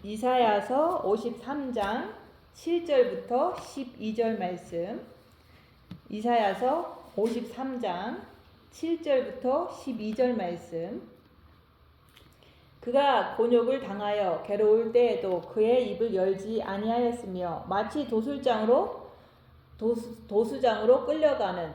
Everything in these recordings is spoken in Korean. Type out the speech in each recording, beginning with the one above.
이사야서 53장 7절부터 12절 말씀. 이사야서 53장 7절부터 12절 말씀. 그가 곤욕을 당하여 괴로울 때에도 그의 입을 열지 아니하였으며 마치 도수장으로 끌려가는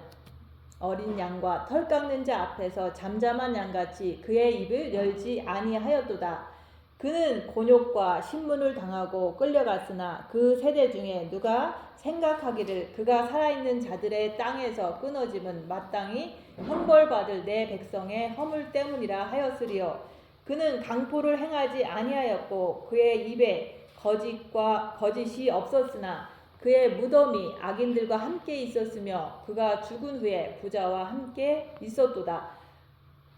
어린 양과 털 깎는 자 앞에서 잠잠한 양같이 그의 입을 열지 아니하였도다. 그는 곤욕과 신문을 당하고 끌려갔으나 그 세대 중에 누가 생각하기를 그가 살아있는 자들의 땅에서 끊어짐은 마땅히 형벌받을 내 백성의 허물 때문이라 하였으리요. 그는 강포를 행하지 아니하였고 그의 입에 거짓이 없었으나 그의 무덤이 악인들과 함께 있었으며 그가 죽은 후에 부자와 함께 있었도다.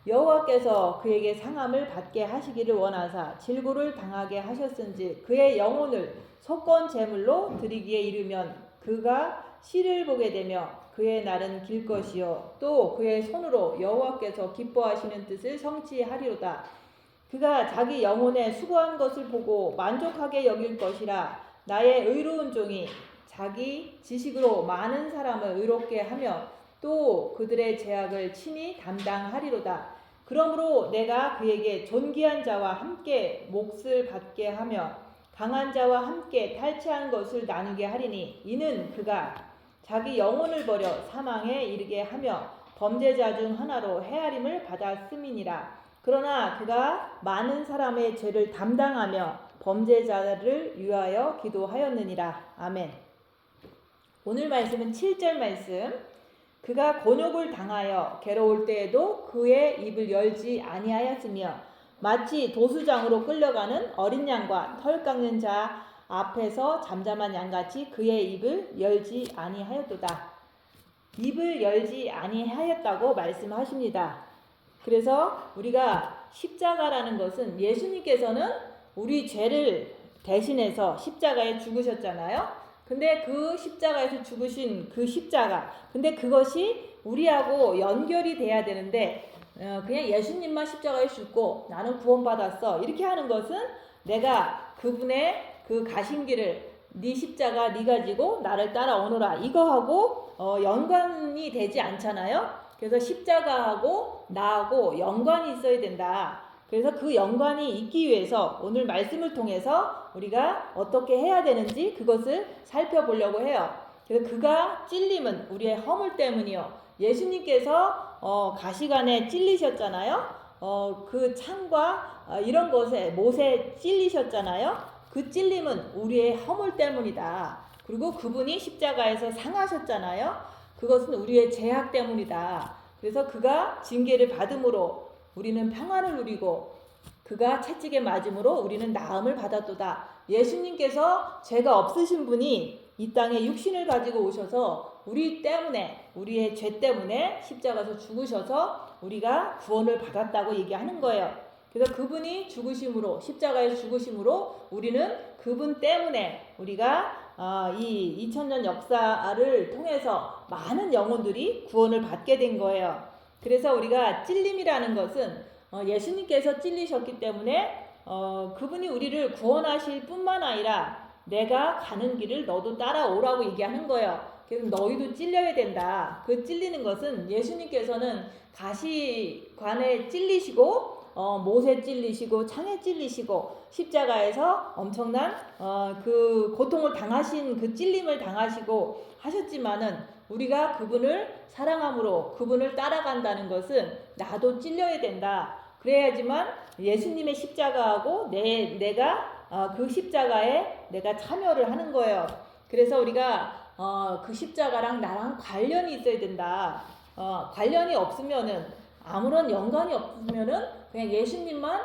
여호와께서 그에게 상함을 받게 하시기를 원하사 질고를 당하게 하셨은지 그의 영혼을 속건 제물로 드리기에 이르면 그가 시를 보게 되며 그의 날은 길 것이요 또 그의 손으로 여호와께서 기뻐하시는 뜻을 성취하리로다. 그가 자기 영혼에 수고한 것을 보고 만족하게 여길 것이라. 나의 의로운 종이 자기 지식으로 많은 사람을 의롭게 하며 또 그들의 죄악을 친히 담당하리로다. 그러므로 내가 그에게 존귀한 자와 함께 몫을 받게 하며 강한 자와 함께 탈취한 것을 나누게 하리니 이는 그가 자기 영혼을 버려 사망에 이르게 하며 범죄자 중 하나로 헤아림을 받았음이니라. 그러나 그가 많은 사람의 죄를 담당하며 범죄자를 위하여 기도하였느니라. 아멘. 오늘 말씀은 7절 말씀. 그가 곤욕을 당하여 괴로울 때에도 그의 입을 열지 아니하였으며 마치 도수장으로 끌려가는 어린 양과 털 깎는 자 앞에서 잠잠한 양같이 그의 입을 열지 아니하였도다. 입을 열지 아니하였다고 말씀하십니다. 그래서 우리가 십자가라는 것은 예수님께서는 우리 죄를 대신해서 십자가에 죽으셨잖아요. 근데 그 십자가에서 죽으신 그 십자가, 근데 그것이 우리하고 연결이 돼야 되는데 그냥 예수님만 십자가에 죽고 나는 구원받았어 이렇게 하는 것은 내가 그분의 그 가신 길을 네 십자가 네가 지고 나를 따라오너라 이거하고 연관이 되지 않잖아요. 그래서 십자가하고 나하고 연관이 있어야 된다. 그래서 그 연관이 있기 위해서 오늘 말씀을 통해서 우리가 어떻게 해야 되는지 그것을 살펴보려고 해요. 그래서 그가 찔림은 우리의 허물 때문이요. 예수님께서 가시관에 찔리셨잖아요. 그 창과 이런 것에 못에 찔리셨잖아요. 그 찔림은 우리의 허물 때문이다. 그리고 그분이 십자가에서 상하셨잖아요. 그것은 우리의 죄악 때문이다. 그래서 그가 징계를 받음으로 우리는 평안을 누리고 그가 채찍에 맞음으로 우리는 나음을 받았도다. 예수님께서 죄가 없으신 분이 이 땅에 육신을 가지고 오셔서 우리 때문에 우리의 죄 때문에 십자가에서 죽으셔서 우리가 구원을 받았다고 얘기하는 거예요. 그래서 그분이 죽으심으로 십자가에 죽으심으로 우리는 그분 때문에 우리가 이 2000년 역사를 통해서 많은 영혼들이 구원을 받게 된 거예요. 그래서 우리가 찔림이라는 것은 예수님께서 찔리셨기 때문에 그분이 우리를 구원하실 뿐만 아니라 내가 가는 길을 너도 따라오라고 얘기하는 거예요. 그래서 너희도 찔려야 된다. 그 찔리는 것은 예수님께서는 가시관에 찔리시고 못에 찔리시고 창에 찔리시고 십자가에서 엄청난 그 고통을 당하신 그 찔림을 당하시고 하셨지만은 우리가 그분을 사랑함으로 그분을 따라간다는 것은 나도 찔려야 된다. 그래야지만 예수님의 십자가하고 내가 그 십자가에 내가 참여를 하는 거예요. 그래서 우리가 그 십자가랑 나랑 관련이 있어야 된다. 관련이 없으면은 아무런 연관이 없으면은 그냥 예수님만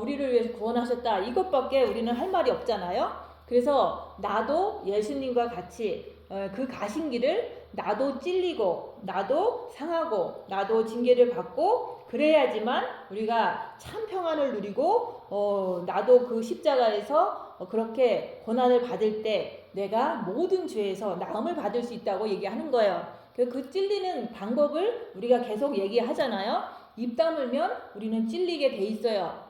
우리를 위해서 구원하셨다 이것밖에 우리는 할 말이 없잖아요. 그래서 나도 예수님과 같이 그 가신 길을 나도 찔리고 나도 상하고 나도 징계를 받고 그래야지만 우리가 참 평안을 누리고 나도 그 십자가에서 그렇게 고난을 받을 때 내가 모든 죄에서 나음을 받을 수 있다고 얘기하는 거예요. 그 찔리는 방법을 우리가 계속 얘기하잖아요. 입 다물면 우리는 찔리게 돼 있어요.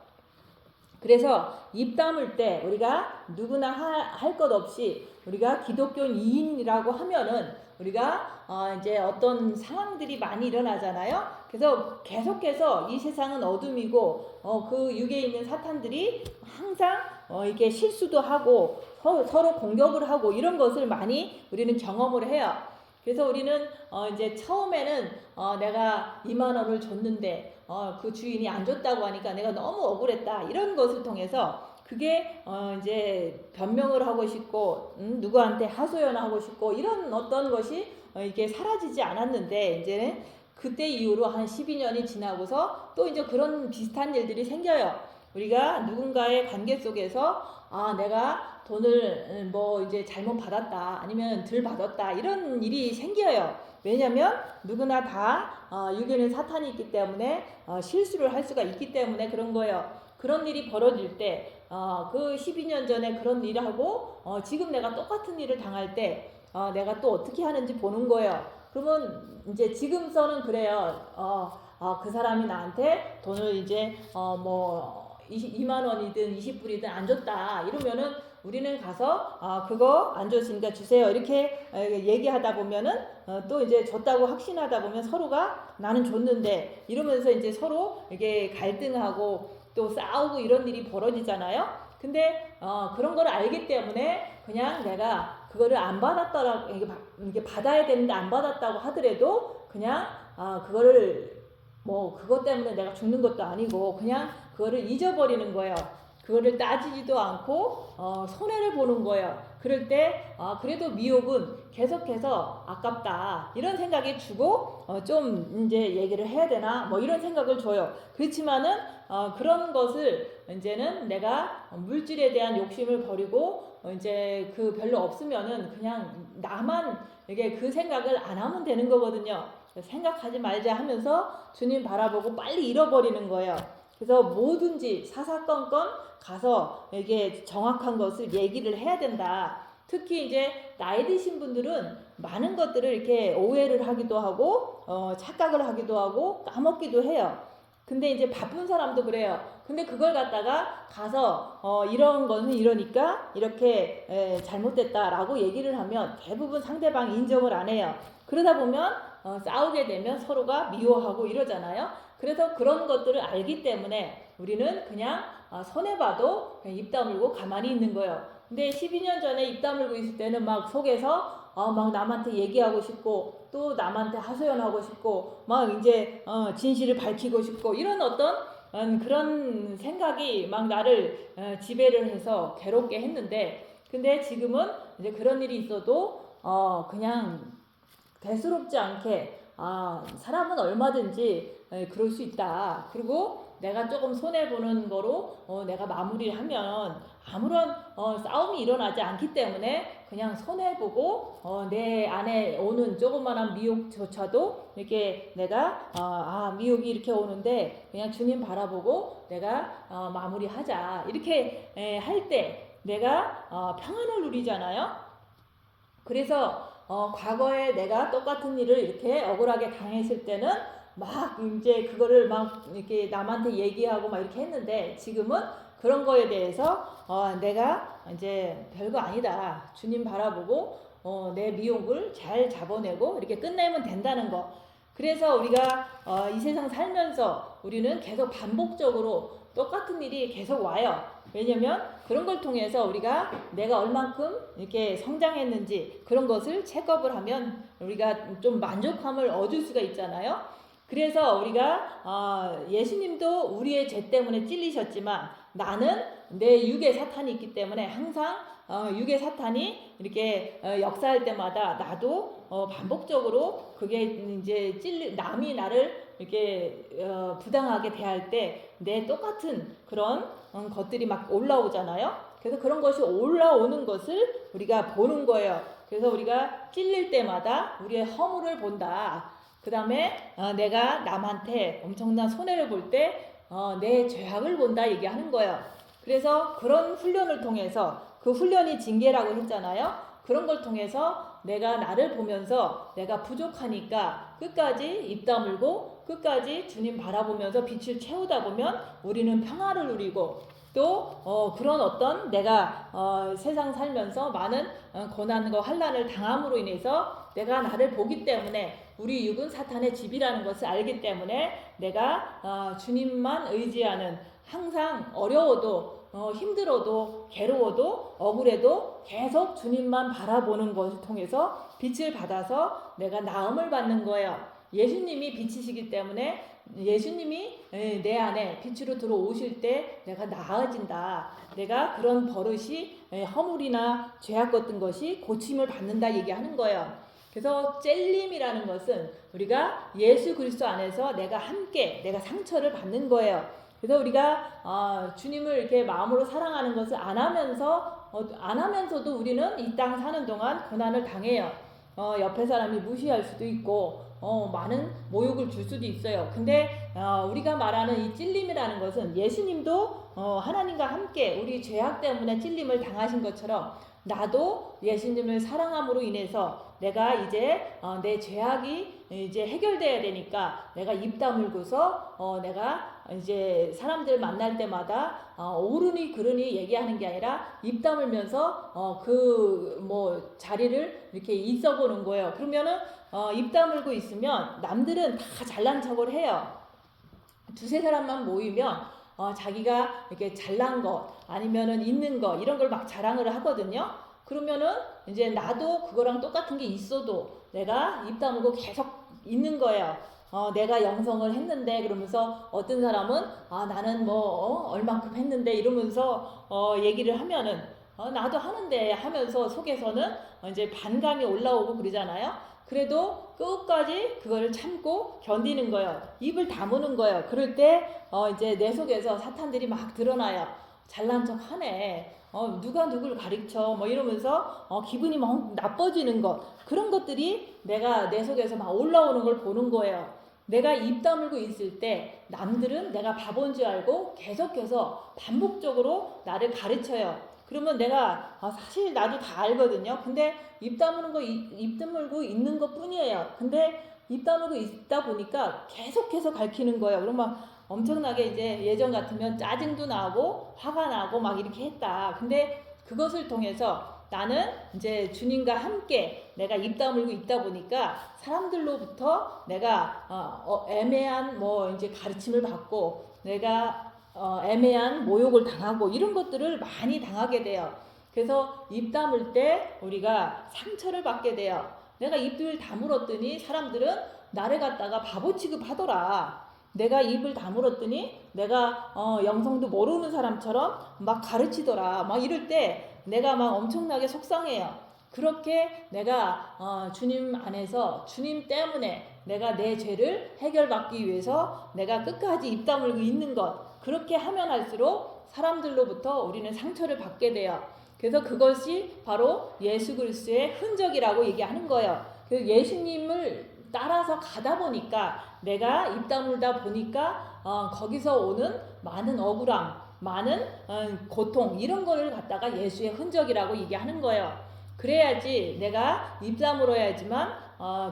그래서 입 다물 때 우리가 누구나 할 것 없이 우리가 기독교인이라고 하면은 우리가 이제 어떤 상황들이 많이 일어나잖아요. 그래서 계속해서 이 세상은 어둠이고 그 육에 있는 사탄들이 항상 이렇게 실수도 하고 서로 공격을 하고 이런 것을 많이 우리는 경험을 해요. 그래서 우리는 이제 처음에는 내가 2만 원을 줬는데 그 주인이 안 줬다고 하니까 내가 너무 억울했다 이런 것을 통해서 그게 이제 변명을 하고 싶고 누구한테 하소연하고 싶고 이런 어떤 것이 이게 사라지지 않았는데 이제는 그때 이후로 한 12년이 지나고서 또 이제 그런 비슷한 일들이 생겨요. 우리가 누군가의 관계 속에서 내가 돈을 뭐 이제 잘못 받았다 아니면 덜 받았다 이런 일이 생겨요. 왜냐면 누구나 다 육에는 사탄이 있기 때문에 실수를 할 수가 있기 때문에 그런 거예요. 그런 일이 벌어질 때 그 12년 전에 그런 일을 하고 지금 내가 똑같은 일을 당할 때 내가 또 어떻게 하는지 보는 거예요. 그러면 이제 지금서는 그래요. 그 사람이 나한테 돈을 이제 뭐 2만 원이든 20불이든 안 줬다 이러면은 우리는 가서 그거 안 줬으니까 주세요 이렇게 얘기하다 보면은 또 이제 줬다고 확신하다 보면 서로가 나는 줬는데 이러면서 이제 서로 이게 갈등하고 또 싸우고 이런 일이 벌어지잖아요. 근데 그런 걸 알기 때문에 그냥 내가 그거를 안 받았더라고 이게 받아야 되는데 안 받았다고 하더라도 그냥 그거를 뭐 그것 때문에 내가 죽는 것도 아니고 그냥 그거를 잊어버리는 거예요. 그거를 따지지도 않고 손해를 보는 거예요. 그럴 때 그래도 미혹은 계속해서 아깝다 이런 생각이 주고 좀 이제 얘기를 해야 되나 뭐 이런 생각을 줘요. 그렇지만은 그런 것을 이제는 내가 물질에 대한 욕심을 버리고 이제 그 별로 없으면은 그냥 나만 이게 그 생각을 안 하면 되는 거거든요. 생각하지 말자 하면서 주님 바라보고 빨리 잃어버리는 거예요. 그래서 뭐든지 사사건건 가서 이게 정확한 것을 얘기를 해야 된다. 특히 이제 나이 드신 분들은 많은 것들을 이렇게 오해를 하기도 하고 착각을 하기도 하고 까먹기도 해요. 근데 이제 바쁜 사람도 그래요. 근데 그걸 갖다가 가서 이런 거는 이러니까 이렇게 잘못됐다라고 얘기를 하면 대부분 상대방이 인정을 안 해요. 그러다 보면 싸우게 되면 서로가 미워하고 이러잖아요. 그래서 그런 것들을 알기 때문에 우리는 그냥 손해봐도 그냥 입 다물고 가만히 있는 거예요. 근데 12년 전에 입 다물고 있을 때는 막 속에서 막 남한테 얘기하고 싶고 또 남한테 하소연하고 싶고 막 이제 진실을 밝히고 싶고 이런 어떤 그런 생각이 막 나를 지배를 해서 괴롭게 했는데 근데 지금은 이제 그런 일이 있어도 그냥 대수롭지 않게 사람은 얼마든지 그럴 수 있다. 그리고 내가 조금 손해보는 거로 내가 마무리를 하면 아무런 싸움이 일어나지 않기 때문에 그냥 손해보고 내 안에 오는 조그만한 미혹조차도 이렇게 내가 미혹이 이렇게 오는데 그냥 주님 바라보고 내가 마무리하자 이렇게 할 때 내가 평안을 누리잖아요. 그래서 과거에 내가 똑같은 일을 이렇게 억울하게 당했을 때는 막 이제 그거를 막 이렇게 남한테 얘기하고 막 이렇게 했는데 지금은 그런 거에 대해서 내가 이제 별거 아니다. 주님 바라보고 내 미혹을 잘 잡아내고 이렇게 끝내면 된다는 거. 그래서 우리가 이 세상 살면서 우리는 계속 반복적으로 똑같은 일이 계속 와요. 왜냐면 그런 걸 통해서 우리가 내가 얼만큼 이렇게 성장했는지 그런 것을 체크업을 하면 우리가 좀 만족함을 얻을 수가 있잖아요. 그래서 우리가 예수님도 우리의 죄 때문에 찔리셨지만 나는 내 육의 사탄이 있기 때문에 항상 육의 사탄이 이렇게 역사할 때마다 나도 반복적으로 그게 이제 남이 나를 이렇게 부당하게 대할 때 내 똑같은 그런 것들이 막 올라오잖아요. 그래서 그런 것이 올라오는 것을 우리가 보는 거예요. 그래서 우리가 찔릴 때마다 우리의 허물을 본다. 그 다음에 내가 남한테 엄청난 손해를 볼 때 내 죄악을 본다 얘기하는 거예요. 그래서 그런 훈련을 통해서 그 훈련이 징계라고 했잖아요. 그런 걸 통해서 내가 나를 보면서 내가 부족하니까 끝까지 입 다물고 끝까지 주님 바라보면서 빛을 채우다 보면 우리는 평화를 누리고 또 그런 어떤 내가 세상 살면서 많은 고난과 환난을 당함으로 인해서 내가 나를 보기 때문에 우리 육은 사탄의 집이라는 것을 알기 때문에 내가 주님만 의지하는, 항상 어려워도 힘들어도 괴로워도 억울해도 계속 주님만 바라보는 것을 통해서 빛을 받아서 내가 나음을 받는 거예요. 예수님이 빛이시기 때문에 예수님이 내 안에 빛으로 들어오실 때 내가 나아진다. 내가 그런 버릇이 허물이나 죄악 같은 것이 고침을 받는다 얘기하는 거예요. 그래서 찔림이라는 것은 우리가 예수 그리스도 안에서 내가 함께 내가 상처를 받는 거예요. 그래서 우리가 주님을 이렇게 마음으로 사랑하는 것을 안 하면서도 우리는 이 땅 사는 동안 고난을 당해요. 옆에 사람이 무시할 수도 있고 많은 모욕을 줄 수도 있어요. 근데 우리가 말하는 이 찔림이라는 것은 예수님도 하나님과 함께 우리 죄악 때문에 찔림을 당하신 것처럼 나도 예수님을 사랑함으로 인해서 내가 이제 내 죄악이 이제 해결돼야 되니까 내가 입 다물고서 내가 이제 사람들 만날 때마다 옳으니 그르니 얘기하는 게 아니라 입 다물면서 그 뭐 자리를 이렇게 있어 보는 거예요. 그러면은 입 다물고 있으면 남들은 다 잘난 척을 해요. 두세 사람만 모이면 자기가 이렇게 잘난 것 아니면은 있는 것 이런 걸 막 자랑을 하거든요. 그러면은 이제 나도 그거랑 똑같은 게 있어도 내가 입 다물고 계속 있는 거예요. 내가 영성을 했는데 그러면서 어떤 사람은 나는 뭐 얼만큼 했는데 이러면서 얘기를 하면은 나도 하는데 하면서 속에서는 이제 반감이 올라오고 그러잖아요. 그래도 끝까지 그거를 참고 견디는 거예요. 입을 다무는 거예요. 그럴 때 이제 내 속에서 사탄들이 막 드러나요. 잘난 척 하네. 누가 누굴 가르쳐 뭐 이러면서 기분이 막 나빠지는 것, 그런 것들이 내가 내 속에서 막 올라오는 걸 보는 거예요. 내가 입 다물고 있을 때 남들은 내가 바본 줄 알고 계속해서 반복적으로 나를 가르쳐요. 그러면 내가 사실 나도 다 알거든요. 근데 입 다무는 거 입 다물고 있는 것 뿐이에요. 근데 입 다물고 있다 보니까 계속해서 가르치는 거예요. 그러면 엄청나게 이제 예전 같으면 짜증도 나고 화가 나고 막 이렇게 했다. 근데 그것을 통해서 나는 이제 주님과 함께 내가 입 다물고 있다 보니까 사람들로부터 내가 애매한 뭐 이제 가르침을 받고 내가 애매한 모욕을 당하고 이런 것들을 많이 당하게 돼요. 그래서 입 다물 때 우리가 상처를 받게 돼요. 내가 입을 다물었더니 사람들은 나를 갖다가 바보 취급하더라. 내가 입을 다물었더니 내가 영성도 모르는 사람처럼 막 가르치더라. 막 이럴 때 내가 막 엄청나게 속상해요. 그렇게 내가 주님 안에서 주님 때문에 내가 내 죄를 해결받기 위해서 내가 끝까지 입 다물고 있는 것, 그렇게 하면 할수록 사람들로부터 우리는 상처를 받게 돼요. 그래서 그것이 바로 예수 그리스도의 흔적이라고 얘기하는 거예요. 그래서 예수님을 따라서 가다 보니까 내가 입 다물다 보니까 거기서 오는 많은 억울함, 많은 고통 이런 거를 갖다가 예수의 흔적이라고 얘기하는 거예요. 그래야지 내가 입 다물어야지만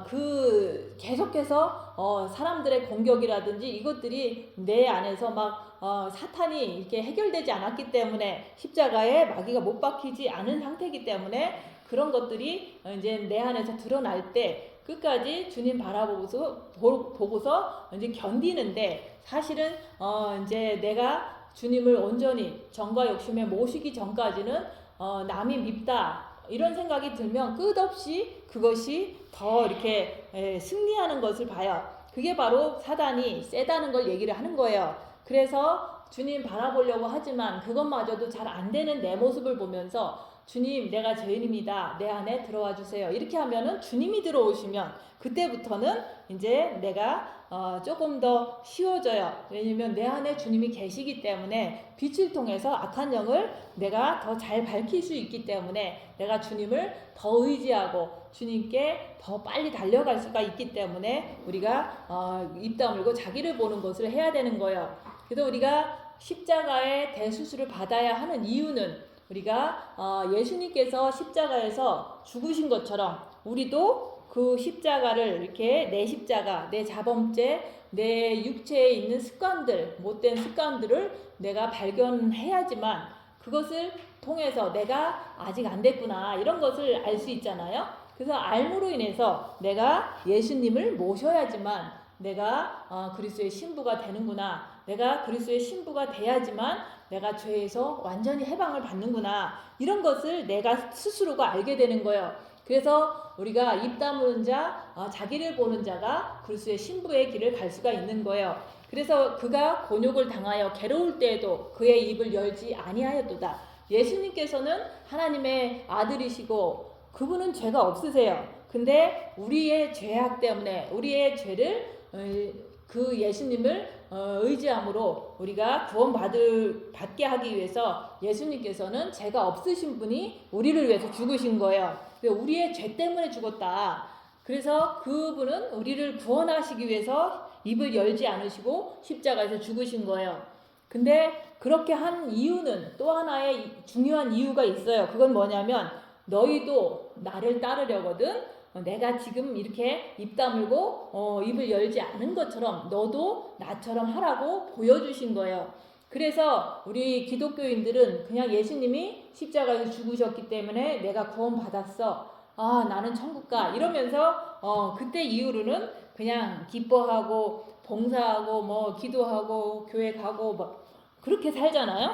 그 계속해서 사람들의 공격이라든지 이것들이 내 안에서 막 사탄이 이렇게 해결되지 않았기 때문에 십자가에 마귀가 못 박히지 않은 상태이기 때문에 그런 것들이 이제 내 안에서 드러날 때 끝까지 주님 보고서 이제 견디는데, 사실은 이제 내가 주님을 온전히 정과 욕심에 모시기 전까지는 남이 밉다 이런 생각이 들면 끝없이 그것이 더 이렇게 승리하는 것을 봐요. 그게 바로 사단이 세다는 걸 얘기를 하는 거예요. 그래서 주님 바라보려고 하지만 그것마저도 잘 안 되는 내 모습을 보면서 주님 내가 죄인입니다. 내 안에 들어와 주세요. 이렇게 하면은 주님이 들어오시면 그때부터는 이제 내가 조금 더 쉬워져요. 왜냐면 내 안에 주님이 계시기 때문에 빛을 통해서 악한 영을 내가 더 잘 밝힐 수 있기 때문에 내가 주님을 더 의지하고 주님께 더 빨리 달려갈 수가 있기 때문에 우리가 입 다물고 자기를 보는 것을 해야 되는 거예요. 그래서 우리가 십자가의 대수술을 받아야 하는 이유는 우리가 예수님께서 십자가에서 죽으신 것처럼 우리도 그 십자가를 이렇게 내 십자가, 내 자범죄, 내 육체에 있는 습관들, 못된 습관들을 내가 발견해야지만 그것을 통해서 내가 아직 안 됐구나 이런 것을 알 수 있잖아요. 그래서 알므로 인해서 내가 예수님을 모셔야지만 내가 그리스도의 신부가 되는구나. 내가 그리스도의 신부가 돼야지만 내가 죄에서 완전히 해방을 받는구나. 이런 것을 내가 스스로가 알게 되는 거예요. 그래서 우리가 입 다무는 자, 자기를 보는 자가 그리스도의 신부의 길을 갈 수가 있는 거예요. 그래서 그가 곤욕을 당하여 괴로울 때에도 그의 입을 열지 아니하였도다. 예수님께서는 하나님의 아들이시고 그분은 죄가 없으세요. 근데 우리의 죄악 때문에 우리의 죄를 그 예수님을 의지함으로 우리가 받게 하기 위해서 예수님께서는 죄가 없으신 분이 우리를 위해서 죽으신 거예요. 우리의 죄 때문에 죽었다. 그래서 그분은 우리를 구원하시기 위해서 입을 열지 않으시고 십자가에서 죽으신 거예요. 근데 그렇게 한 이유는 또 하나의 중요한 이유가 있어요. 그건 뭐냐면 너희도 나를 따르려거든 내가 지금 이렇게 입 다물고 입을 열지 않은 것처럼 너도 나처럼 하라고 보여주신 거예요. 그래서 우리 기독교인들은 그냥 예수님이 십자가에서 죽으셨기 때문에 내가 구원받았어. 나는 천국 가. 이러면서 그때 이후로는 그냥 기뻐하고 봉사하고 기도하고 교회 가고 그렇게 살잖아요.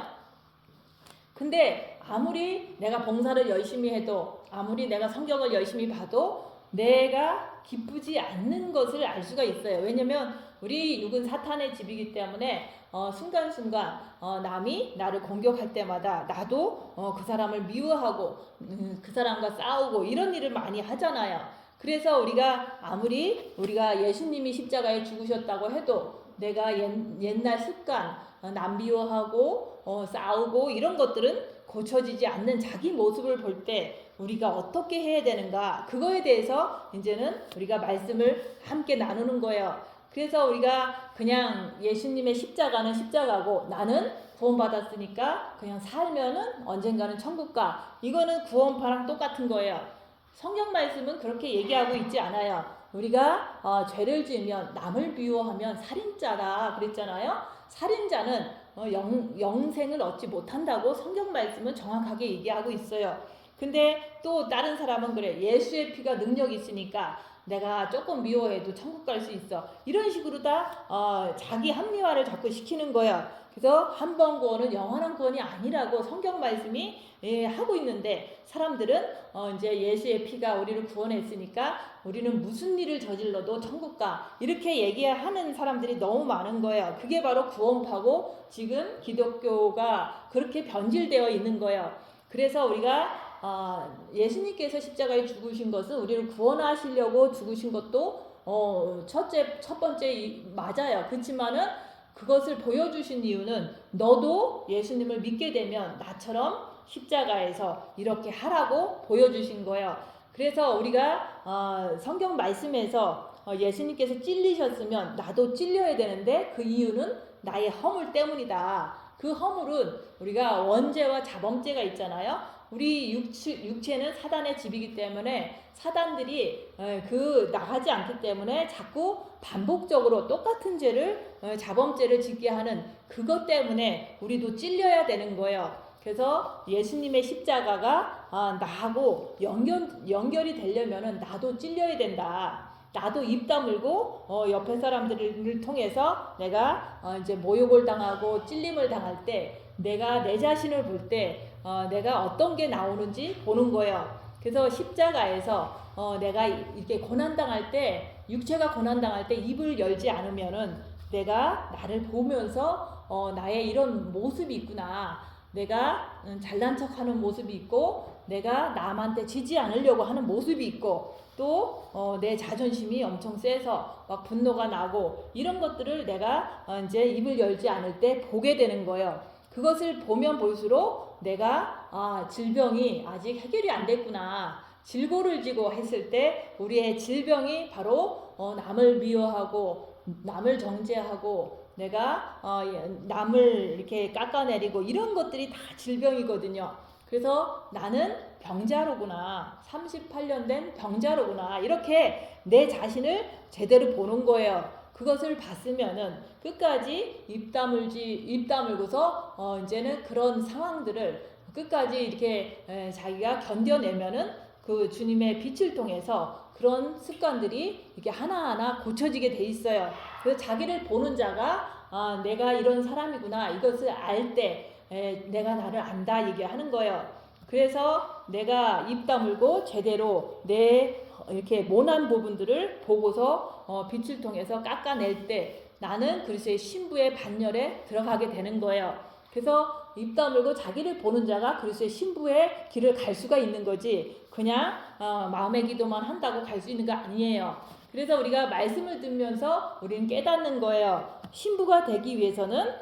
근데 아무리 내가 봉사를 열심히 해도 아무리 내가 성경을 열심히 봐도 내가 기쁘지 않는 것을 알 수가 있어요. 왜냐면 우리 육은 사탄의 집이기 때문에 순간순간 남이 나를 공격할 때마다 나도 그 사람을 미워하고 그 사람과 싸우고 이런 일을 많이 하잖아요. 그래서 아무리 우리가 예수님이 십자가에 죽으셨다고 해도 내가 옛날 습관 남 미워하고 싸우고 이런 것들은 고쳐지지 않는 자기 모습을 볼 때 우리가 어떻게 해야 되는가 그거에 대해서 이제는 우리가 말씀을 함께 나누는 거예요. 그래서 우리가 그냥 예수님의 십자가는 십자가고 나는 구원받았으니까 그냥 살면은 언젠가는 천국 가. 이거는 구원파랑 똑같은 거예요. 성경 말씀은 그렇게 얘기하고 있지 않아요. 우리가 죄를 지으면 남을 미워하면 살인자다 그랬잖아요. 살인자는 영생을 얻지 못한다고 성경 말씀은 정확하게 얘기하고 있어요. 근데 또 다른 사람은 그래. 예수의 피가 능력이 있으니까 내가 조금 미워해도 천국 갈 수 있어. 이런 식으로 다 자기 합리화를 자꾸 시키는 거야. 그래서 한 번 구원은 영원한 구원이 아니라고 성경 말씀이 하고 있는데 사람들은 이제 예수의 피가 우리를 구원했으니까 우리는 무슨 일을 저질러도 천국 가. 이렇게 얘기하는 사람들이 너무 많은 거예요. 그게 바로 구원파고 지금 기독교가 그렇게 변질되어 있는 거예요. 그래서 우리가 예수님께서 십자가에 죽으신 것은 우리를 구원하시려고 죽으신 것도 첫 번째 맞아요. 그렇지만은 그것을 보여주신 이유는 너도 예수님을 믿게 되면 나처럼 십자가에서 이렇게 하라고 보여주신 거예요. 그래서 우리가 성경 말씀에서 예수님께서 찔리셨으면 나도 찔려야 되는데 그 이유는 나의 허물 때문이다. 그 허물은 우리가 원죄와 자범죄가 있잖아요. 우리 육체는 사단의 집이기 때문에 사단들이 나가지 않기 때문에 자꾸 반복적으로 똑같은 죄를 자범죄를 짓게 하는 그것 때문에 우리도 찔려야 되는 거예요. 그래서 예수님의 십자가가 나하고 연결이 되려면은 나도 찔려야 된다. 나도 입 다물고 옆에 사람들을 통해서 내가 이제 모욕을 당하고 찔림을 당할 때 내가 내 자신을 볼 때 내가 어떤 게 나오는지 보는 거예요. 그래서 십자가에서 내가 이렇게 고난당할 때 육체가 고난당할 때 입을 열지 않으면은 내가 나를 보면서 나의 이런 모습이 있구나. 내가 잘난 척하는 모습이 있고 내가 남한테 지지 않으려고 하는 모습이 있고 또 내 자존심이 엄청 세서 막 분노가 나고 이런 것들을 내가 이제 입을 열지 않을 때 보게 되는 거예요. 그것을 보면 볼수록 내가 질병이 아직 해결이 안 됐구나. 질고를 지고 했을 때 우리의 질병이 바로 남을 미워하고 남을 정죄하고 내가 남을 이렇게 깎아내리고 이런 것들이 다 질병이거든요. 그래서 나는 병자로구나. 38년 된 병자로구나. 이렇게 내 자신을 제대로 보는 거예요. 그것을 봤으면은 끝까지 입 다물고서 이제는 그런 상황들을 끝까지 이렇게 자기가 견뎌내면은 그 주님의 빛을 통해서 그런 습관들이 이렇게 하나하나 고쳐지게 돼 있어요. 그래서 자기를 보는 자가 내가 이런 사람이구나 이것을 알 때 내가 나를 안다 얘기하는 거예요. 그래서 내가 입 다물고 제대로 내 이렇게 모난 부분들을 보고서 빛을 통해서 깎아낼 때 나는 그리스도의 신부의 반열에 들어가게 되는 거예요. 그래서 입 다물고 자기를 보는 자가 그리스도의 신부의 길을 갈 수가 있는 거지 그냥 마음의 기도만 한다고 갈 수 있는 거 아니에요. 그래서 우리가 말씀을 듣면서 우리는 깨닫는 거예요. 신부가 되기 위해서는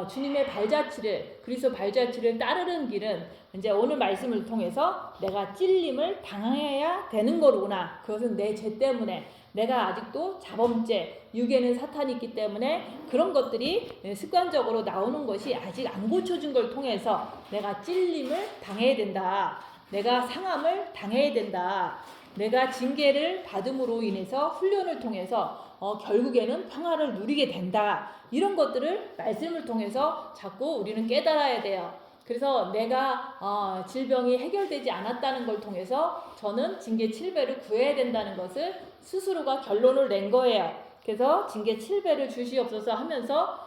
주님의 발자취를 그리스도 발자취를 따르는 길은 이제 오늘 말씀을 통해서 내가 찔림을 당해야 되는 거구나. 그것은 내 죄 때문에 내가 아직도 자범죄, 육에는 사탄이 있기 때문에 그런 것들이 습관적으로 나오는 것이 아직 안 고쳐진 걸 통해서 내가 찔림을 당해야 된다. 내가 상함을 당해야 된다. 내가 징계를 받음으로 인해서 훈련을 통해서 결국에는 평화를 누리게 된다. 이런 것들을 말씀을 통해서 자꾸 우리는 깨달아야 돼요. 그래서 내가 질병이 해결되지 않았다는 걸 통해서 저는 징계 7배를 구해야 된다는 것을 스스로가 결론을 낸 거예요. 그래서 징계 7배를 주시옵소서 하면서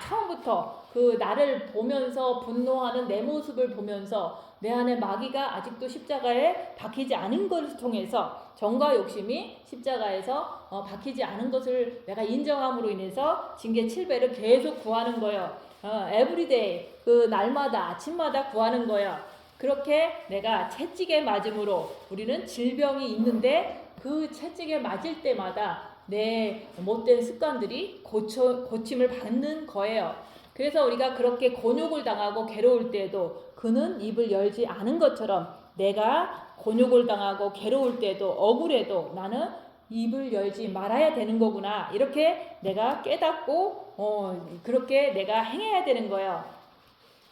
처음부터 그 나를 보면서 분노하는 내 모습을 보면서 내 안에 마귀가 아직도 십자가에 박히지 않은 것을 통해서 정과 욕심이 십자가에서 박히지 않은 것을 내가 인정함으로 인해서 징계 7배를 계속 구하는 거예요. 에브리데이 그 날마다 아침마다 구하는 거예요. 그렇게 내가 채찍에 맞음으로 우리는 질병이 있는데 그 채찍에 맞을 때마다 내 못된 습관들이 고침을 받는 거예요. 그래서 우리가 그렇게 곤욕을 당하고 괴로울 때에도 그는 입을 열지 않은 것처럼 내가 곤욕을 당하고 괴로울 때도 억울해도 나는 입을 열지 말아야 되는 거구나. 이렇게 내가 깨닫고 그렇게 내가 행해야 되는 거예요.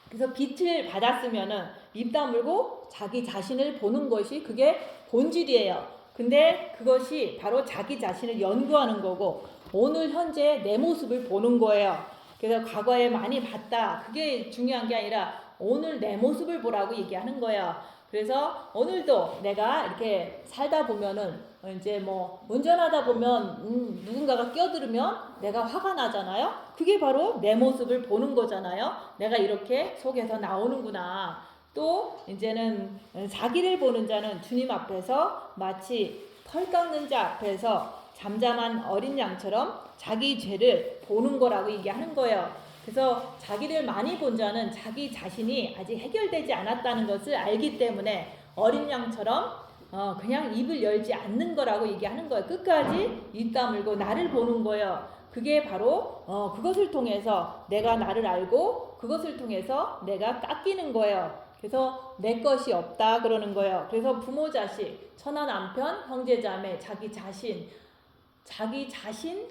그래서 빛을 받았으면은 입 다물고 자기 자신을 보는 것이 그게 본질이에요. 근데 그것이 바로 자기 자신을 연구하는 거고 오늘 현재 내 모습을 보는 거예요. 그래서 과거에 많이 봤다. 그게 중요한 게 아니라 오늘 내 모습을 보라고 얘기하는 거예요. 그래서 오늘도 내가 이렇게 살다 보면은 이제 뭐 운전하다 보면 누군가가 끼어들으면 내가 화가 나잖아요. 그게 바로 내 모습을 보는 거잖아요. 내가 이렇게 속에서 나오는구나. 또 이제는 자기를 보는 자는 주님 앞에서 마치 털 깎는 자 앞에서 잠잠한 어린 양처럼 자기 죄를 보는 거라고 얘기하는 거예요. 그래서 자기를 많이 본 자는 자기 자신이 아직 해결되지 않았다는 것을 알기 때문에 어린 양처럼 그냥 입을 열지 않는 거라고 얘기하는 거예요. 끝까지 입 다물고 나를 보는 거예요. 그게 바로 그것을 통해서 내가 나를 알고 그것을 통해서 내가 깎이는 거예요. 그래서 내 것이 없다 그러는 거예요. 그래서 부모 자식, 처나 남편, 형제 자매, 자기 자신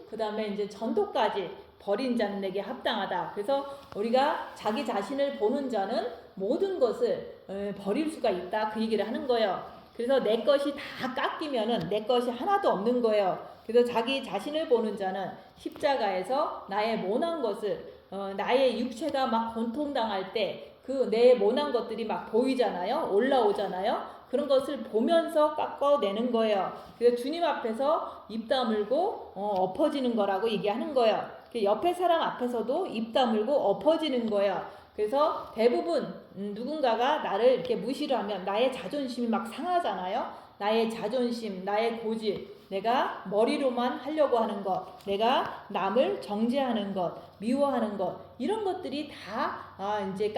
그 다음에 이제 전도까지 버린 자는 내게 합당하다. 그래서 우리가 자기 자신을 보는 자는 모든 것을 버릴 수가 있다 그 얘기를 하는 거예요. 그래서 내 것이 다 깎이면은 내 것이 하나도 없는 거예요. 그래서 자기 자신을 보는 자는 십자가에서 나의 모난 것을 나의 육체가 막 고통당할 때 그 내 모난 것들이 막 보이잖아요. 올라오잖아요. 그런 것을 보면서 깎아내는 거예요. 그래서 주님 앞에서 입 다물고 엎어지는 거라고 얘기하는 거예요. 옆에 사람 앞에서도 입 다물고 엎어지는 거예요. 그래서 대부분 누군가가 나를 이렇게 무시를 하면 나의 자존심이 막 상하잖아요. 나의 자존심, 나의 고집, 내가 머리로만 하려고 하는 것, 내가 남을 정죄하는 것, 미워하는 것, 이런 것들이 다 이제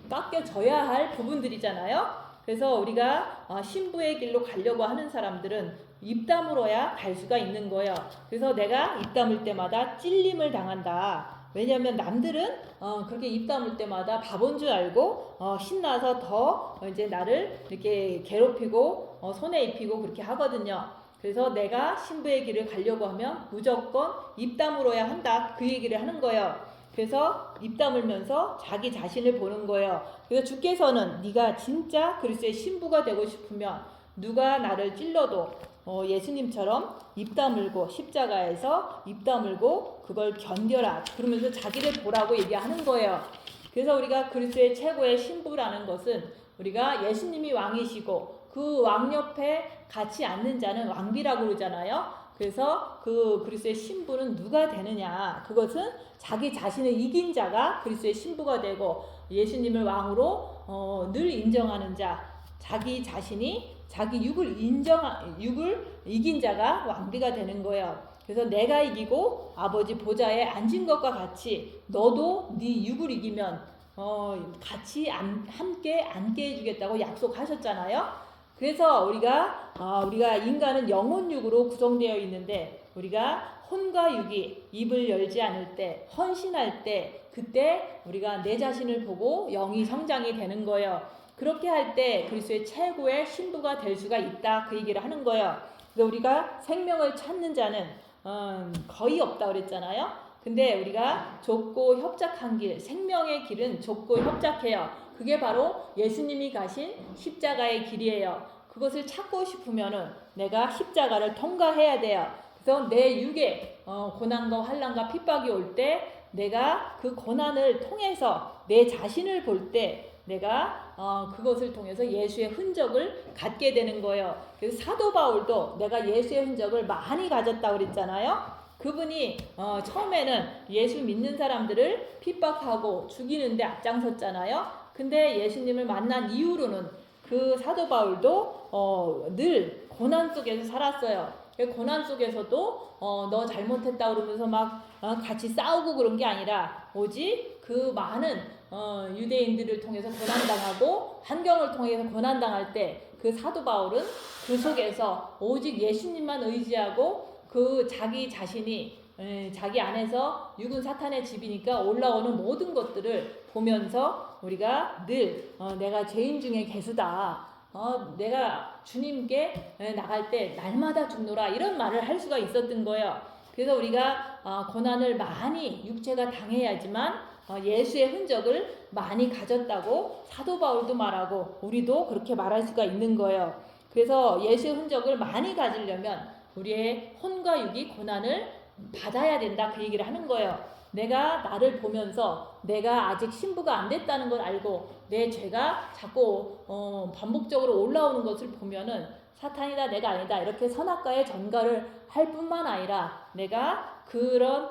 깎여져야 할 부분들이잖아요. 그래서 우리가 신부의 길로 가려고 하는 사람들은 입 다물어야 갈 수가 있는 거예요. 그래서 내가 입 다물 때마다 찔림을 당한다. 왜냐하면 남들은 그렇게 입 다물 때마다 바본 줄 알고 신나서 더 이제 나를 이렇게 괴롭히고 손에 입히고 그렇게 하거든요. 그래서 내가 신부의 길을 가려고 하면 무조건 입 다물어야 한다 그 얘기를 하는 거예요. 그래서 입 다물면서 자기 자신을 보는 거예요. 그래서 주께서는 네가 진짜 그리스도의 신부가 되고 싶으면 누가 나를 찔러도 예수님처럼 입 다물고 십자가에서 입 다물고 그걸 견뎌라. 그러면서 자기를 보라고 얘기하는 거예요. 그래서 우리가 그리스도의 최고의 신부라는 것은 우리가 예수님이 왕이시고 그 왕 옆에 같이 앉는 자는 왕비라고 그러잖아요. 그래서 그 그리스도의 신부는 누가 되느냐? 그것은 자기 자신을 이긴 자가 그리스도의 신부가 되고 예수님을 왕으로 늘 인정하는 자, 자기 자신이 자기 육을 이긴 자가 왕비가 되는 거예요. 그래서 내가 이기고 아버지 보좌에 앉은 것과 같이 너도 네 육을 이기면 같이 함께 앉게 해주겠다고 약속하셨잖아요. 그래서 우리가 인간은 영혼육으로 구성되어 있는데 우리가 혼과 육이 입을 열지 않을 때 헌신할 때 그때 우리가 내 자신을 보고 영이 성장이 되는 거예요. 그렇게 할 때 그리스도의 최고의 신부가 될 수가 있다 그 얘기를 하는 거예요. 그래서 우리가 생명을 찾는 자는 거의 없다 그랬잖아요. 근데 우리가 좁고 협착한 길, 생명의 길은 좁고 협착해요. 그게 바로 예수님이 가신 십자가의 길이에요. 그것을 찾고 싶으면은 내가 십자가를 통과해야 돼요. 그래서 내 육에 고난과 환난과 핍박이 올 때 내가 그 고난을 통해서 내 자신을 볼 때 내가 그것을 통해서 예수의 흔적을 갖게 되는 거예요. 그래서 사도 바울도 내가 예수의 흔적을 많이 가졌다고 그랬잖아요. 그분이 처음에는 예수 믿는 사람들을 핍박하고 죽이는데 앞장섰잖아요. 근데 예수님을 만난 이후로는 그 사도 바울도 늘 고난 속에서 살았어요. 고난 속에서도 너 잘못했다 그러면서 막 같이 싸우고 그런 게 아니라 오직 그 많은 유대인들을 통해서 고난당하고 환경을 통해서 고난당할 때 그 사도 바울은 그 속에서 오직 예수님만 의지하고 그 자기 자신이 자기 안에서 육은 사탄의 집이니까 올라오는 모든 것들을 보면서 우리가 늘 내가 죄인 중에 괴수다. 내가 주님께 나갈 때 날마다 죽노라 이런 말을 할 수가 있었던 거예요. 그래서 우리가 고난을 많이 육체가 당해야지만 예수의 흔적을 많이 가졌다고 사도 바울도 말하고 우리도 그렇게 말할 수가 있는 거예요. 그래서 예수의 흔적을 많이 가지려면 우리의 혼과 육이 고난을 받아야 된다 그 얘기를 하는 거예요. 내가 나를 보면서 내가 아직 신부가 안 됐다는 걸 알고 내 죄가 자꾸 반복적으로 올라오는 것을 보면은 사탄이다 내가 아니다 이렇게 선악과의 전가를 할 뿐만 아니라 내가 그런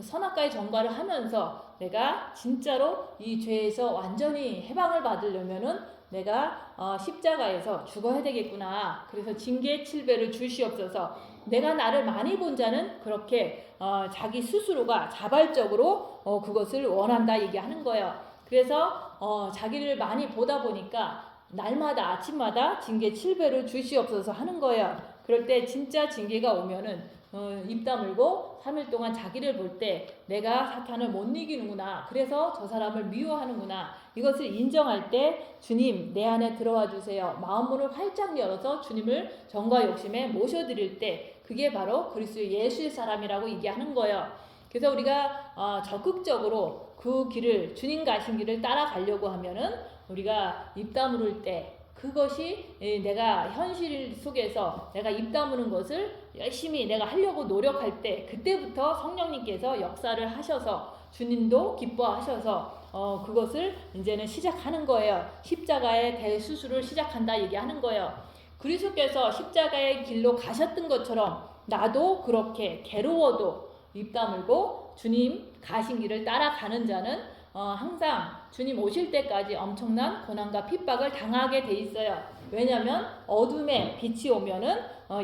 선악과의 전가를 하면서 내가 진짜로 이 죄에서 완전히 해방을 받으려면은 내가 십자가에서 죽어야 되겠구나. 그래서 징계 7배를 주시옵소서. 내가 나를 많이 본 자는 그렇게 자기 스스로가 자발적으로 그것을 원한다 얘기하는 거예요. 그래서 자기를 많이 보다 보니까 날마다 아침마다 징계 7배를 주시옵소서 하는 거예요. 그럴 때 진짜 징계가 오면은 입 다물고 3일 동안 자기를 볼 때 내가 사탄을 못 이기는구나. 그래서 저 사람을 미워하는구나. 이것을 인정할 때 주님 내 안에 들어와 주세요. 마음문을 활짝 열어서 주님을 정과 욕심에 모셔드릴 때 그게 바로 그리스도 예수의 사람이라고 얘기하는 거예요. 그래서 우리가 적극적으로 그 길을 주님 가신 길을 따라가려고 하면은 우리가 입 다물을 때 그것이 내가 현실 속에서 내가 입 다무는 것을 열심히 내가 하려고 노력할 때 그때부터 성령님께서 역사를 하셔서 주님도 기뻐하셔서 그것을 이제는 시작하는 거예요. 십자가의 대수술을 시작한다 얘기하는 거예요. 그리스도께서 십자가의 길로 가셨던 것처럼 나도 그렇게 괴로워도 입 다물고 주님 가신 길을 따라가는 자는 항상 주님 오실 때까지 엄청난 고난과 핍박을 당하게 돼 있어요. 왜냐하면 어둠에 빛이 오면은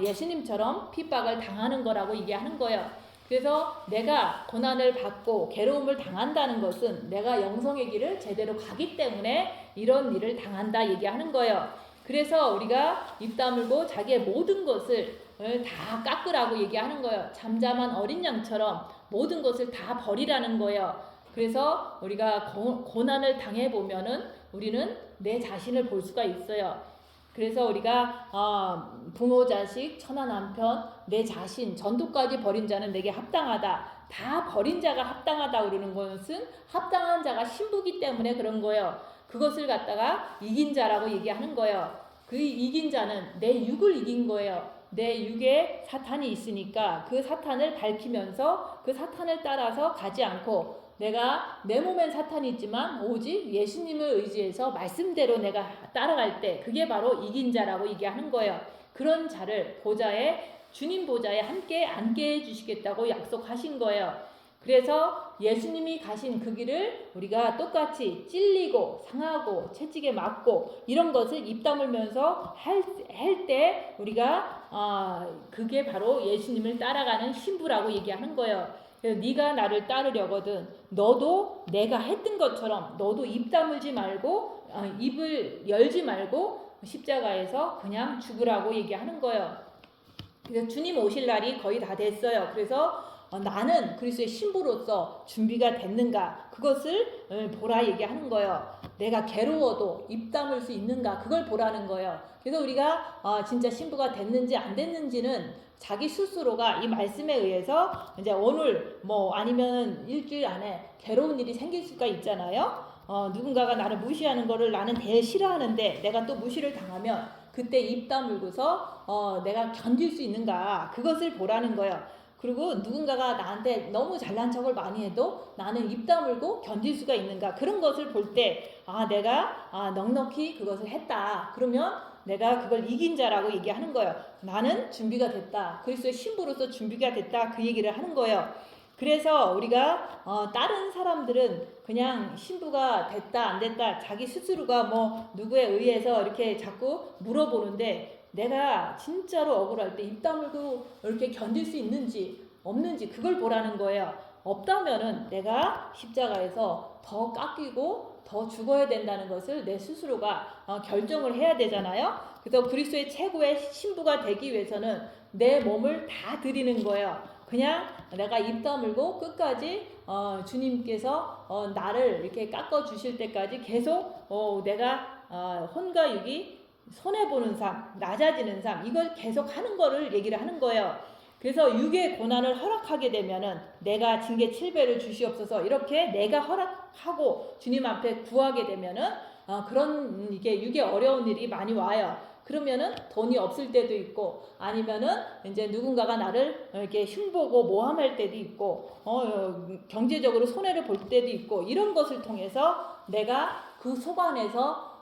예수님처럼 핍박을 당하는 거라고 얘기하는 거예요. 그래서 내가 고난을 받고 괴로움을 당한다는 것은 내가 영성의 길을 제대로 가기 때문에 이런 일을 당한다 얘기하는 거예요. 그래서 우리가 입 다물고 자기의 모든 것을 다 깎으라고 얘기하는 거예요. 잠잠한 어린 양처럼 모든 것을 다 버리라는 거예요. 그래서 우리가 고난을 당해보면은 우리는 내 자신을 볼 수가 있어요. 그래서 우리가 부모 자식 처나 남편 내 자신 전도까지 버린 자는 내게 합당하다. 다 버린 자가 합당하다 그러는 것은 합당한 자가 신부기 때문에 그런 거예요. 그것을 갖다가 이긴 자라고 얘기하는 거예요. 그 이긴 자는 내 육을 이긴 거예요. 내 육에 사탄이 있으니까 그 사탄을 밝히면서 그 사탄을 따라서 가지 않고, 내가 내 몸엔 사탄이 있지만 오직 예수님을 의지해서 말씀대로 내가 따라갈 때 그게 바로 이긴 자라고 얘기하는 거예요. 그런 자를 보좌에, 주님 보좌에 함께 앉게 해주시겠다고 약속하신 거예요. 그래서 예수님이 가신 그 길을 우리가 똑같이 찔리고 상하고 채찍에 맞고 이런 것을 입 다물면서 할 때 우리가 그게 바로 예수님을 따라가는 신부라고 얘기하는 거예요. 그래서 네가 나를 따르려거든 너도 내가 했던 것처럼 너도 입 다물지 말고 입을 열지 말고 십자가에서 그냥 죽으라고 얘기하는 거예요. 그래서 주님 오실 날이 거의 다 됐어요. 그래서 나는 그리스도의 신부로서 준비가 됐는가 그것을 보라 얘기하는 거예요. 내가 괴로워도 입 다물 수 있는가 그걸 보라는 거예요. 그래서 우리가 진짜 신부가 됐는지 안 됐는지는 자기 스스로가 이 말씀에 의해서 이제 오늘 뭐 아니면 일주일 안에 괴로운 일이 생길 수가 있잖아요. 누군가가 나를 무시하는 거를 나는 되게 싫어하는데 내가 또 무시를 당하면 그때 입 다물고서 내가 견딜 수 있는가 그것을 보라는 거예요. 그리고 누군가가 나한테 너무 잘난 척을 많이 해도 나는 입 다물고 견딜 수가 있는가 그런 것을 볼 때 내가 넉넉히 그것을 했다 그러면 내가 그걸 이긴 자라고 얘기하는 거예요. 나는 준비가 됐다. 그리스도의 신부로서 준비가 됐다 그 얘기를 하는 거예요. 그래서 우리가 다른 사람들은 그냥 신부가 됐다 안 됐다 자기 스스로가 뭐 누구에 의해서 이렇게 자꾸 물어보는데 내가 진짜로 억울할 때 입 다물고 이렇게 견딜 수 있는지 없는지 그걸 보라는 거예요. 없다면은 내가 십자가에서 더 깎이고 더 죽어야 된다는 것을 내 스스로가 결정을 해야 되잖아요. 그래서 그리스도의 최고의 신부가 되기 위해서는 내 몸을 다 드리는 거예요. 그냥 내가 입 다물고 끝까지 주님께서 나를 이렇게 깎아 주실 때까지 계속 내가 혼과 육이 손해보는 삶, 낮아지는 삶 이걸 계속 하는 거를 얘기를 하는 거예요. 그래서 육의 고난을 허락하게 되면은 내가 징계 7배를 주시옵소서 이렇게 내가 허락하고 주님 앞에 구하게 되면은 그런 이게 육의 어려운 일이 많이 와요. 그러면은 돈이 없을 때도 있고 아니면은 이제 누군가가 나를 이렇게 흉보고 모함할 때도 있고 경제적으로 손해를 볼 때도 있고 이런 것을 통해서 내가 그 속안에서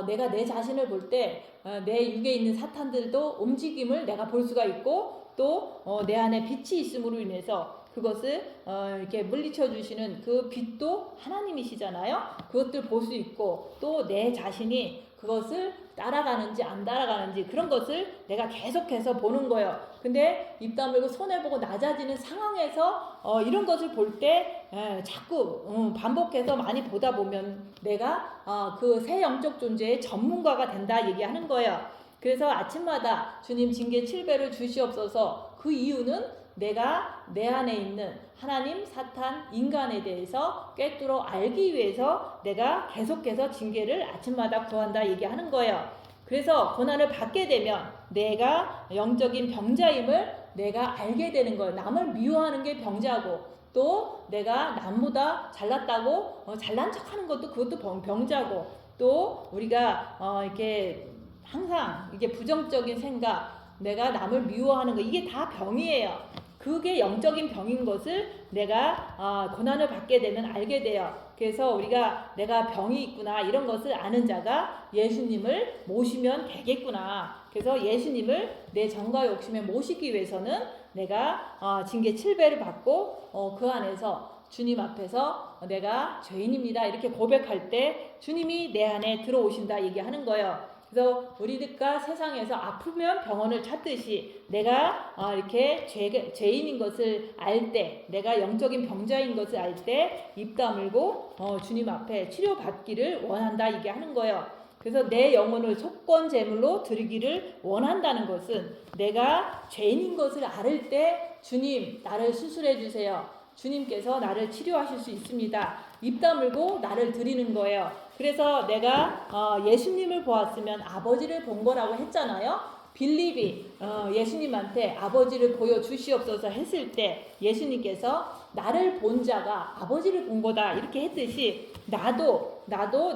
내가 내 자신을 볼 때 내 육에 있는 사탄들도 움직임을 내가 볼 수가 있고 또 내 안에 빛이 있음으로 인해서 그것을 이렇게 물리쳐 주시는 그 빛도 하나님이시잖아요. 그것들 볼 수 있고 또 내 자신이 그것을 따라가는지 안 따라가는지 그런 것을 내가 계속해서 보는 거예요. 근데 입 다물고 손해보고 낮아지는 상황에서 이런 것을 볼 때 자꾸 반복해서 많이 보다 보면 내가 그 새 영적 존재의 전문가가 된다 얘기하는 거예요. 그래서 아침마다 주님 징계 7배를 주시옵소서 그 이유는 내가 내 안에 있는 하나님, 사탄, 인간에 대해서 꿰뚫어 알기 위해서 내가 계속해서 징계를 아침마다 구한다 얘기하는 거예요. 그래서 고난을 받게 되면 내가 영적인 병자임을 내가 알게 되는 거예요. 남을 미워하는 게 병자고 또 내가 남보다 잘났다고 잘난 척하는 것도 그것도 병자고 또 우리가 이렇게 항상 이게 부정적인 생각 내가 남을 미워하는 거 이게 다 병이에요. 그게 영적인 병인 것을 내가 고난을 받게 되면 알게 돼요. 그래서 우리가 내가 병이 있구나 이런 것을 아는 자가 예수님을 모시면 되겠구나. 그래서 예수님을 내 정과 욕심에 모시기 위해서는 내가 징계 7배를 받고 그 안에서 주님 앞에서 내가 죄인입니다 이렇게 고백할 때 주님이 내 안에 들어오신다 얘기하는 거예요. 그래서 우리가 세상에서 아프면 병원을 찾듯이 내가 이렇게 죄인인 것을 알 때 내가 영적인 병자인 것을 알 때 입 다물고 주님 앞에 치료받기를 원한다 얘기하는 거예요. 그래서 내 영혼을 속건제물로 드리기를 원한다는 것은 내가 죄인인 것을 알 때 주님 나를 수술해 주세요. 주님께서 나를 치료하실 수 있습니다. 입 다물고 나를 드리는 거예요. 그래서 내가 예수님을 보았으면 아버지를 본 거라고 했잖아요. 빌립이 예수님한테 아버지를 보여주시옵소서 했을 때 예수님께서 나를 본 자가 아버지를 본 거다 이렇게 했듯이 나도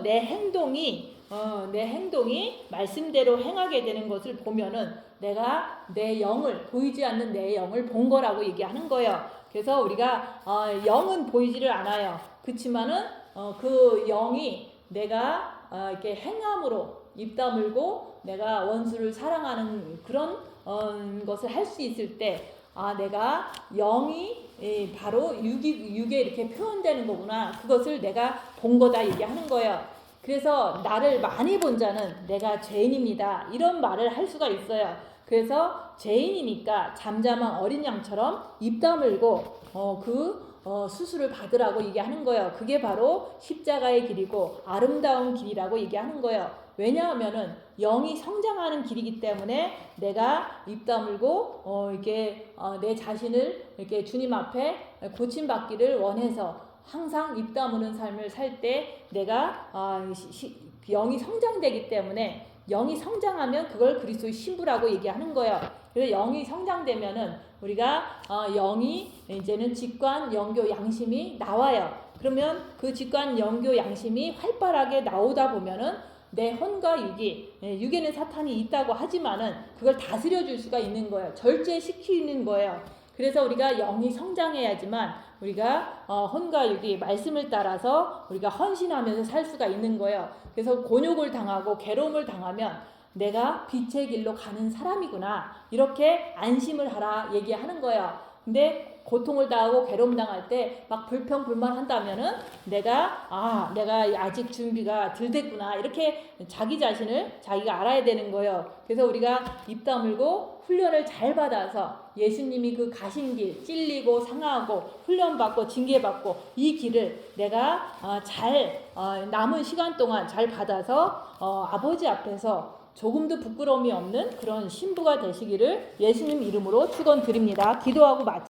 내 행동이 말씀대로 행하게 되는 것을 보면은 내가 내 영을 보이지 않는 내 영을 본 거라고 얘기하는 거예요. 그래서 우리가 영은 보이지를 않아요. 그렇지만은 그 영이 내가 이렇게 행함으로 입 다물고 내가 원수를 사랑하는 그런 것을 할 수 있을 때 내가 영이 바로 육에 이렇게 표현되는 거구나. 그것을 내가 본 거다 얘기하는 거예요. 그래서 나를 많이 본 자는 내가 죄인입니다. 이런 말을 할 수가 있어요. 그래서 죄인이니까 잠잠한 어린 양처럼 입 다물고 수술을 받으라고 얘기하는 거예요. 그게 바로 십자가의 길이고 아름다운 길이라고 얘기하는 거예요. 왜냐하면은 영이 성장하는 길이기 때문에 내가 입 다물고 이렇게 내 자신을 이렇게 주님 앞에 고침 받기를 원해서 항상 입 다무는 삶을 살 때 내가 영이 성장되기 때문에 영이 성장하면 그걸 그리스도의 신부라고 얘기하는 거예요. 그래서 영이 성장되면은 우리가 영이 이제는 직관, 영교, 양심이 나와요. 그러면 그 직관, 영교, 양심이 활발하게 나오다 보면은 내 혼과 육에는 사탄이 있다고 하지만은 그걸 다스려 줄 수가 있는 거예요. 절제시키는 거예요. 그래서 우리가 영이 성장해야지만 우리가 혼과 육이 말씀을 따라서 우리가 헌신하면서 살 수가 있는 거예요. 그래서 곤욕을 당하고 괴로움을 당하면 내가 빛의 길로 가는 사람이구나 이렇게 안심을 하라 얘기하는 거예요. 근데 고통을 당하고 괴로움 당할 때 막 불평불만 한다면은 내가 아직 준비가 덜 됐구나 이렇게 자기 자신을 자기가 알아야 되는 거예요. 그래서 우리가 입 다물고 훈련을 잘 받아서 예수님이 그 가신 길 찔리고 상하고 훈련받고 징계받고 이 길을 내가 잘 남은 시간 동안 잘 받아서 아버지 앞에서 조금도 부끄러움이 없는 그런 신부가 되시기를 예수님 이름으로 축원드립니다. 기도하고 마치